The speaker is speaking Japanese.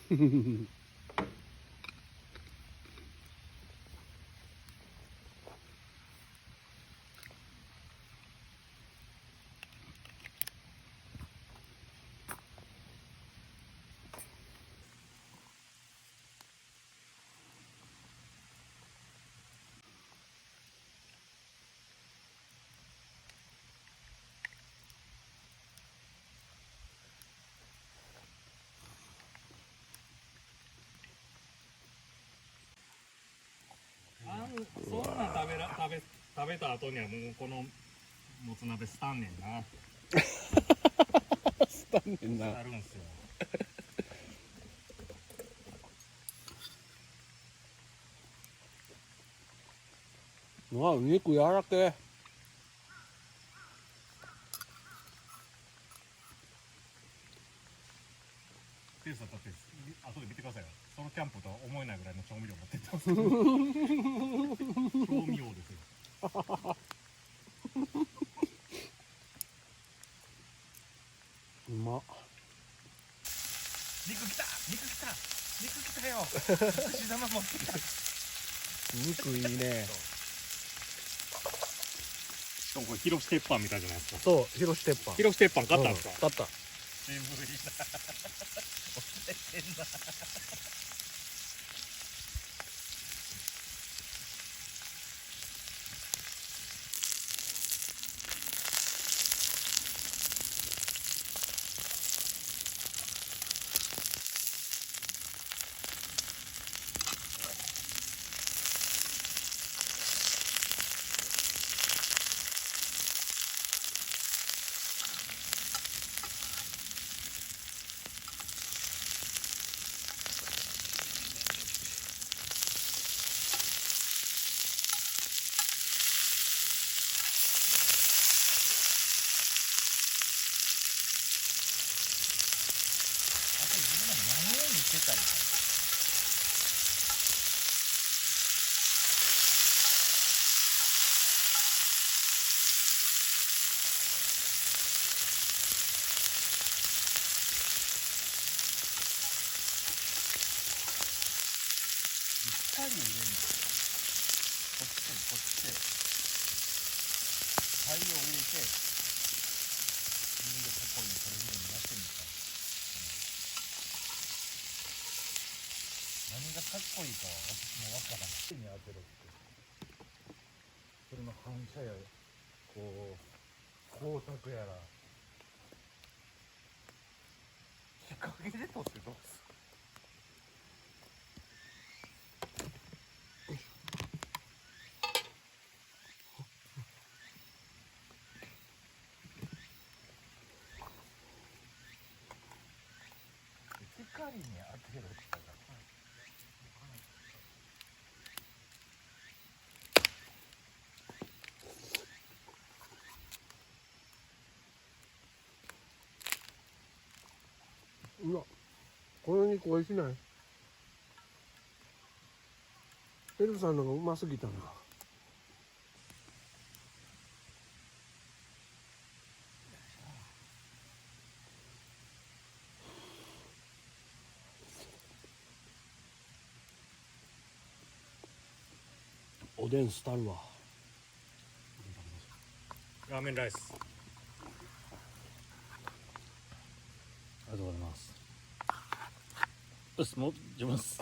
そんなん食べた後にはもうこのもつ鍋スタンねんな。スタンねんな。あるんすよ。うわ、肉柔らけ。ペースだって後で見てくださいよ。ソロキャンプとは思えないぐらいの調味料持ってってますけど。調味料ですよ。うまっ。肉来たよ。串玉持ってきた。肉いいね。しかもこれ広し鉄板みたいじゃないですか。そう、広し鉄板。広し鉄板買ったんですか。買った。渋いな。おせてんな。入れるの。こっちで太陽を入れて自分でここにそれぞれにやってみたい。何がかっこいいかは私もわからない。手に当てろって。それの反射やこう光沢やら日陰で撮ってどうする。光に当てろって言ったらうわ、この肉美味しない。エルさんのがうますぎたな。おでんしたるわ。ラーメンライス。ありがとうございます。よし、もう自分です。